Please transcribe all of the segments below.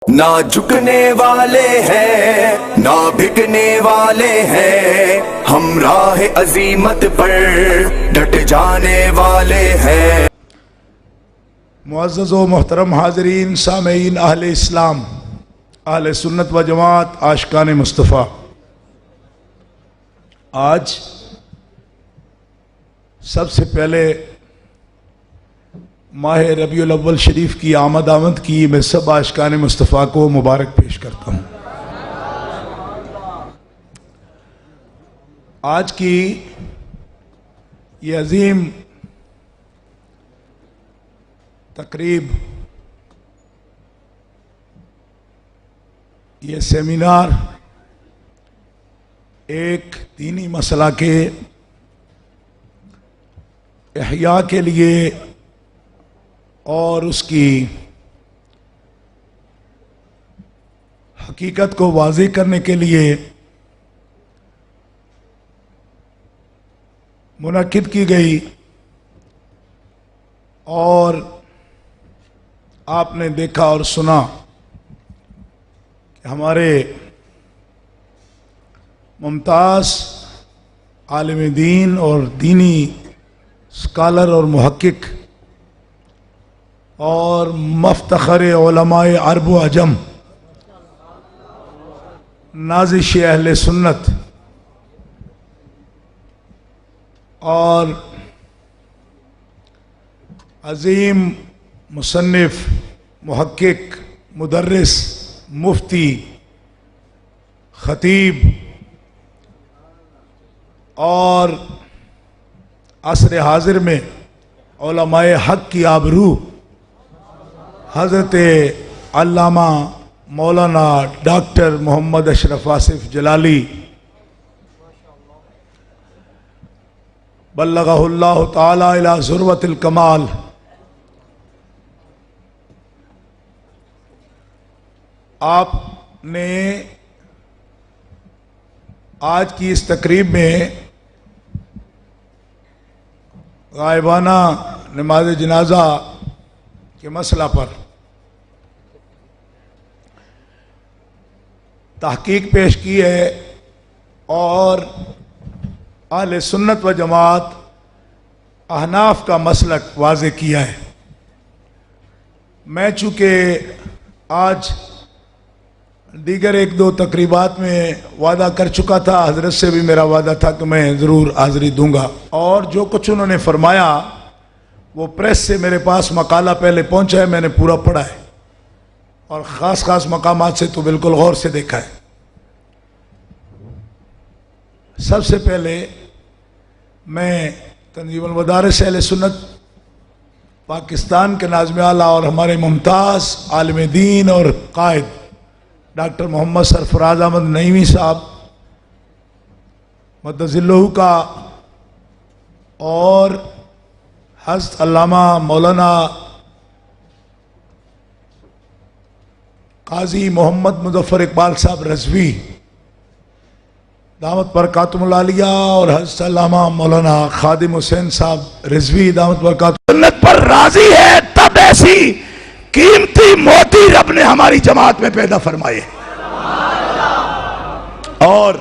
نہ جھکنے والے ہیں نہ بھکنے والے ہیں، ہم راہ عزیمت پر ڈٹ جانے والے ہیں۔ معزز و محترم حاضرین، سامعین، اہل اسلام، اہل سنت و جماعت، عاشقان مصطفیٰ، آج سب سے پہلے ماہ ربیع الاول شریف کی آمد کی میں سب عاشقان مصطفیٰ کو مبارک پیش کرتا ہوں۔ آج کی یہ عظیم تقریب، یہ سیمینار ایک دینی مسئلہ کے احیاء کے لیے اور اس کی حقیقت کو واضح کرنے کے لیے منعقد کی گئی، اور آپ نے دیکھا اور سنا کہ ہمارے ممتاز عالم دین اور دینی اسکالر اور محقق اور مفتخر علماء عرب و عجم، نازش اہل سنت اور عظیم مصنف، محقق، مدرس، مفتی، خطیب اور عصر حاضر میں علماء حق کی آبرو حضرت علامہ مولانا ڈاکٹر محمد اشرف آصف جلالی بلغہ اللہ تعالی الی ذروۃ الکمال، آپ نے آج کی اس تقریب میں غائبانہ نماز جنازہ کے مسئلہ پر تحقیق پیش کی ہے اور اہل سنت و جماعت احناف کا مسلک واضح کیا ہے۔ میں چونکہ آج دیگر ایک دو تقریبات میں وعدہ کر چکا تھا، حضرت سے بھی میرا وعدہ تھا کہ میں ضرور حاضری دوں گا، اور جو کچھ انہوں نے فرمایا وہ پریس سے میرے پاس مقالہ پہلے پہنچا ہے، میں نے پورا پڑھا ہے اور خاص مقامات سے تو بالکل غور سے دیکھا ہے۔ سب سے پہلے میں تنظیم المدارس اہل سنت پاکستان کے ناظم اعلیٰ اور ہمارے ممتاز عالم دین اور قائد ڈاکٹر محمد سرفراز احمد نعیمی صاحب مدظ اللہ کا اور حضرت علامہ مولانا قاضی محمد مظفر اقبال صاحب رضوی دامت برکاتہم العالیہ اور حضرت علامہ مولانا خادم حسین صاحب رضوی دامت برکاتہم سنت پر راضی ہے، تب ایسی قیمتی موتی رب نے ہماری جماعت میں پیدا فرمائے، اور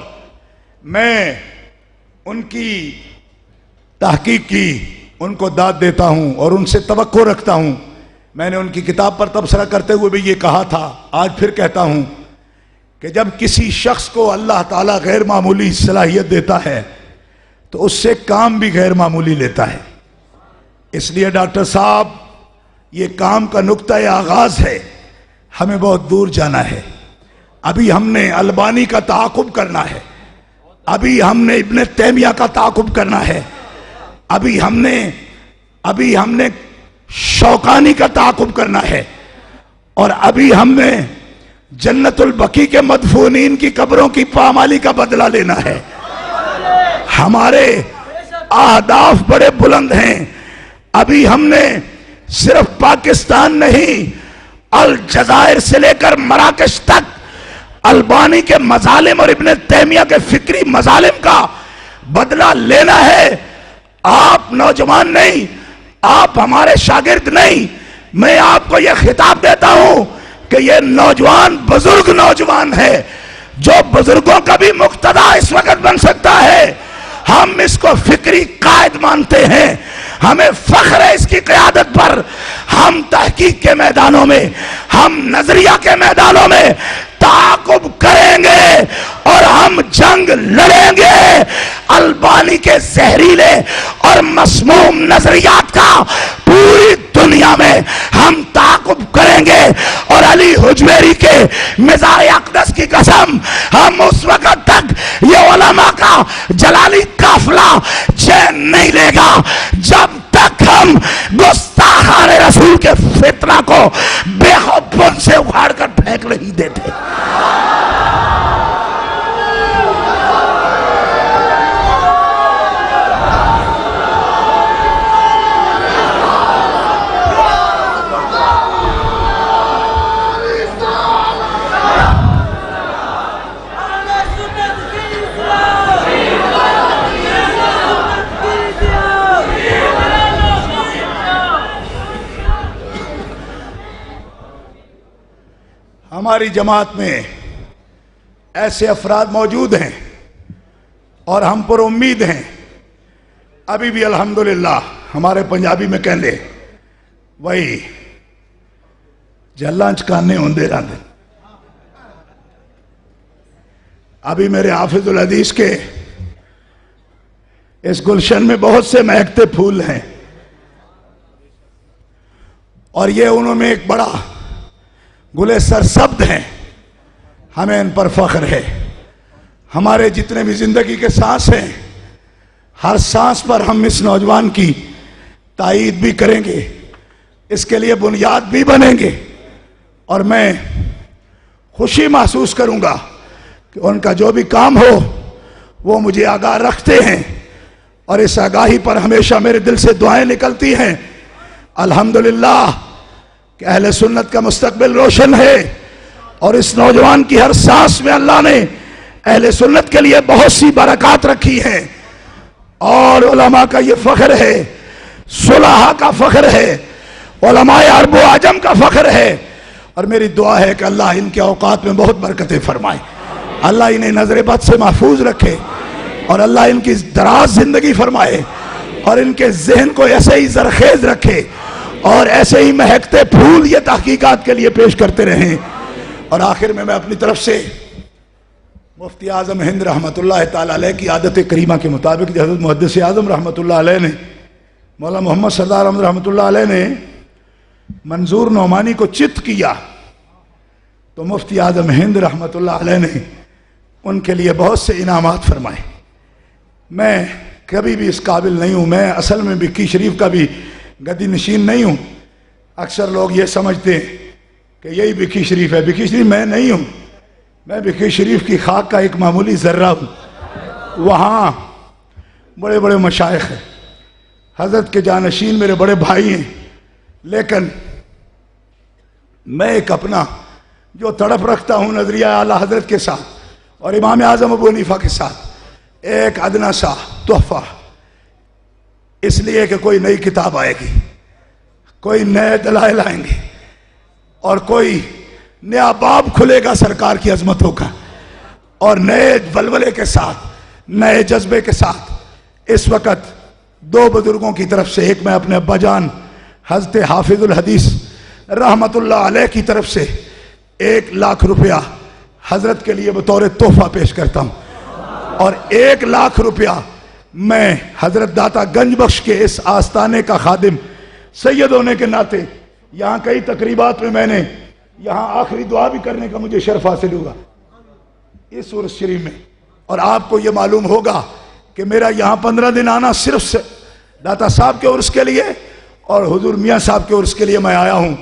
میں ان کی تحقیق کی ان کو داد دیتا ہوں اور ان سے توقع رکھتا ہوں۔ میں نے ان کی کتاب پر تبصرہ کرتے ہوئے بھی یہ کہا تھا، آج پھر کہتا ہوں کہ جب کسی شخص کو اللہ تعالیٰ غیر معمولی صلاحیت دیتا ہے تو اس سے کام بھی غیر معمولی لیتا ہے۔ اس لیے ڈاکٹر صاحب، یہ کام کا نقطہ آغاز ہے، ہمیں بہت دور جانا ہے۔ ابھی ہم نے البانی کا تعاقب کرنا ہے، ابھی ہم نے ابن تیمیہ کا تعاقب کرنا ہے، ابھی ہم نے شوکانی کا تعاقب کرنا ہے، اور ابھی ہم نے جنت البقیع کے مدفونین کی قبروں کی پامالی کا بدلہ لینا ہے۔ ہمارے اہداف بڑے بلند ہیں۔ ابھی ہم نے صرف پاکستان نہیں، الجزائر سے لے کر مراکش تک البانی کے مظالم اور ابن تیمیہ کے فکری مظالم کا بدلہ لینا ہے۔ آپ نوجوان نہیں، آپ ہمارے شاگرد نہیں، میں آپ کو یہ خطاب دیتا ہوں کہ یہ نوجوان بزرگ نوجوان ہے جو بزرگوں کا بھی مقتدا اس وقت بن سکتا ہے. ہم اس کو فکری قائد مانتے ہیں, ہمیں فخر ہے اس کی قیادت پر. ہم تحقیق کے میدانوں میں, ہم نظریہ کے میدانوں میں تعاقب کریں گے اور ہم جنگ لڑیں گے البانی کے زہریلے اور مسموم نظریات کا. پوری دنیا میں ہم تعاقب کریں گے, اور علی حجویری کے مزار اقدس کی قسم, ہم اس وقت تک یہ علماء کا جلالی قافلہ چین نہیں لے گا جب تک ہم گستاخان رسول کے فتنہ کو بے خوبن سے اکھاڑ کر پھینک نہیں دیتے. ہماری جماعت میں ایسے افراد موجود ہیں اور ہم پر امید ہیں. ابھی بھی الحمدللہ ہمارے پنجابی میں کہہ لے وہی جلان چکانے ہوندے رہتے. ابھی میرے حافظ الحدیث کے اس گلشن میں بہت سے مہکتے پھول ہیں, اور یہ انہوں میں ایک بڑا گلے سرسبد ہیں. ہمیں ان پر فخر ہے. ہمارے جتنے بھی زندگی کے سانس ہیں, ہر سانس پر ہم اس نوجوان کی تائید بھی کریں گے, اس کے لیے بنیاد بھی بنیں گے. اور میں خوشی محسوس کروں گا کہ ان کا جو بھی کام ہو وہ مجھے آگاہ رکھتے ہیں, اور اس آگاہی پر ہمیشہ میرے دل سے دعائیں نکلتی ہیں. الحمدللہ کہ اہل سنت کا مستقبل روشن ہے, اور اس نوجوان کی ہر سانس میں اللہ نے اہل سنت کے لیے بہت سی برکات رکھی ہیں. اور علماء کا یہ فخر ہے, صلحاء کا فخر ہے, علماء عرب و عجم کا فخر ہے. اور میری دعا ہے کہ اللہ ان کے اوقات میں بہت برکتیں فرمائے, اللہ انہیں نظر بد سے محفوظ رکھے, اور اللہ ان کی دراز زندگی فرمائے, اور ان کے ذہن کو ایسے ہی زرخیز رکھے, اور ایسے ہی مہکتے پھول یہ تحقیقات کے لیے پیش کرتے رہیں. اور آخر میں اپنی طرف سے مفتی اعظم ہند رحمۃ اللہ تعالی علیہ کی عادت کریمہ کے مطابق, حضرت محدث اعظم رحمۃ اللہ علیہ نے, مولانا محمد سردار احمد رحمۃ اللہ علیہ نے منظور نعمانی کو چت کیا, تو مفتی اعظم ہند رحمۃ اللہ علیہ نے ان کے لیے بہت سے انعامات فرمائے. میں کبھی بھی اس قابل نہیں ہوں, میں اصل میں بکی شریف کا بھی گدی نشین نہیں ہوں. اکثر لوگ یہ سمجھتے ہیں کہ یہی بکی شریف ہے. بکی شریف میں نہیں ہوں, میں بکی شریف کی خاک کا ایک معمولی ذرہ ہوں. وہاں بڑے بڑے مشائخ ہیں, حضرت کے جانشین میرے بڑے بھائی ہیں, لیکن میں ایک اپنا جو تڑپ رکھتا ہوں نظریہ اعلیٰ حضرت کے ساتھ اور امام اعظم ابو حنیفہ کے ساتھ, ایک ادنا سا تحفہ, اس لیے کہ کوئی نئی کتاب آئے گی, کوئی نئے دلائل آئیں گے, اور کوئی نیا باب کھلے گا سرکار کی عظمتوں کا, اور نئے ولولے کے ساتھ, نئے جذبے کے ساتھ. اس وقت دو بزرگوں کی طرف سے, ایک میں اپنے ابا جان حضرت حافظ الحدیث رحمت اللہ علیہ کی طرف سے 1,00,000 روپیہ حضرت کے لیے بطور تحفہ پیش کرتا ہوں, اور 1,00,000 روپیہ میں حضرت داتا گنج بخش کے اس آستانے کا خادم سید ہونے کے ناطے, یہاں کئی تقریبات میں نے یہاں آخری دعا بھی کرنے کا مجھے شرف حاصل ہوگا اس عرس شریف میں. اور آپ کو یہ معلوم ہوگا کہ میرا یہاں 15 دن آنا صرف داتا صاحب کے عرس کے لیے اور حضور میاں صاحب کے عرس کے لیے میں آیا ہوں.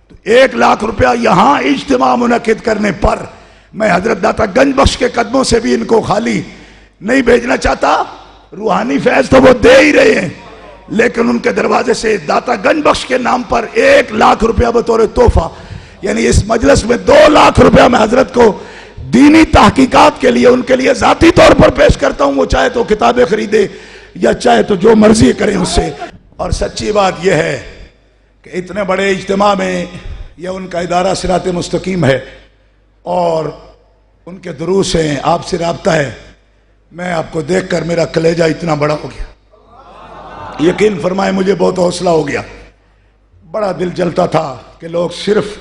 تو 1,00,000 روپیہ یہاں اجتماع منعقد کرنے پر میں حضرت داتا گنج بخش کے قدموں سے بھی ان کو خالی نہیں بھیجنا چاہتا. روحانی فیض تو وہ دے ہی رہے ہیں, لیکن ان کے دروازے سے داتا گنج بخش کے نام پر 1,00,000 روپیہ بطور تحفہ, یعنی اس مجلس میں 2,00,000 روپیہ میں حضرت کو دینی تحقیقات کے لیے ان کے لیے ذاتی طور پر پیش کرتا ہوں. وہ چاہے تو کتابیں خریدے یا چاہے تو جو مرضی کریں اس سے. اور سچی بات یہ ہے کہ اتنے بڑے اجتماع میں یہ ان کا ادارہ صراط مستقیم ہے اور ان کے دروس ہیں، آپ سے رابطہ ہے. میں آپ کو دیکھ کر میرا کلیجہ اتنا بڑا ہو گیا. یقین فرمائے مجھے بہت حوصلہ ہو گیا. بڑا دل جلتا تھا کہ لوگ صرف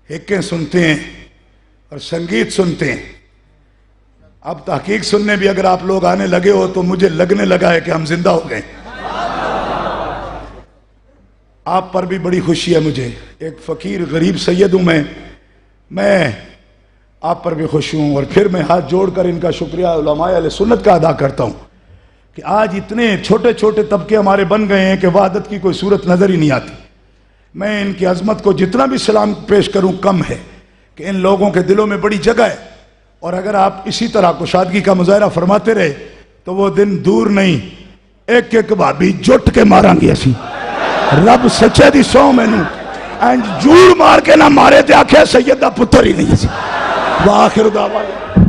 حکیں سنتے ہیں اور سنگیت سنتے ہیں. اب تحقیق سننے بھی اگر آپ لوگ آنے لگے ہو تو مجھے لگنے لگا ہے کہ ہم زندہ ہو گئے. آپ پر بھی بڑی خوشی ہے مجھے. ایک فقیر غریب سید ہوں میں آپ پر بھی خوش ہوں. اور پھر میں ہاتھ جوڑ کر ان کا شکریہ علماء اہل سنت کا ادا کرتا ہوں کہ آج اتنے چھوٹے چھوٹے طبقے ہمارے بن گئے ہیں کہ وحدت کی کوئی صورت نظر ہی نہیں آتی. میں ان کی عظمت کو جتنا بھی سلام پیش کروں کم ہے کہ ان لوگوں کے دلوں میں بڑی جگہ ہے. اور اگر آپ اسی طرح کشادگی کا مظاہرہ فرماتے رہے تو وہ دن دور نہیں. ایک ایک بھابی جٹ کے مارا گی اسی رب سچے دی سو مینوں اینج جوڑ مار کے نہ مارے تے آکھے سید دا پتر ہی نہیں سی. وآخر دعوانا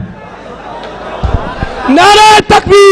نعرہ تکبیر.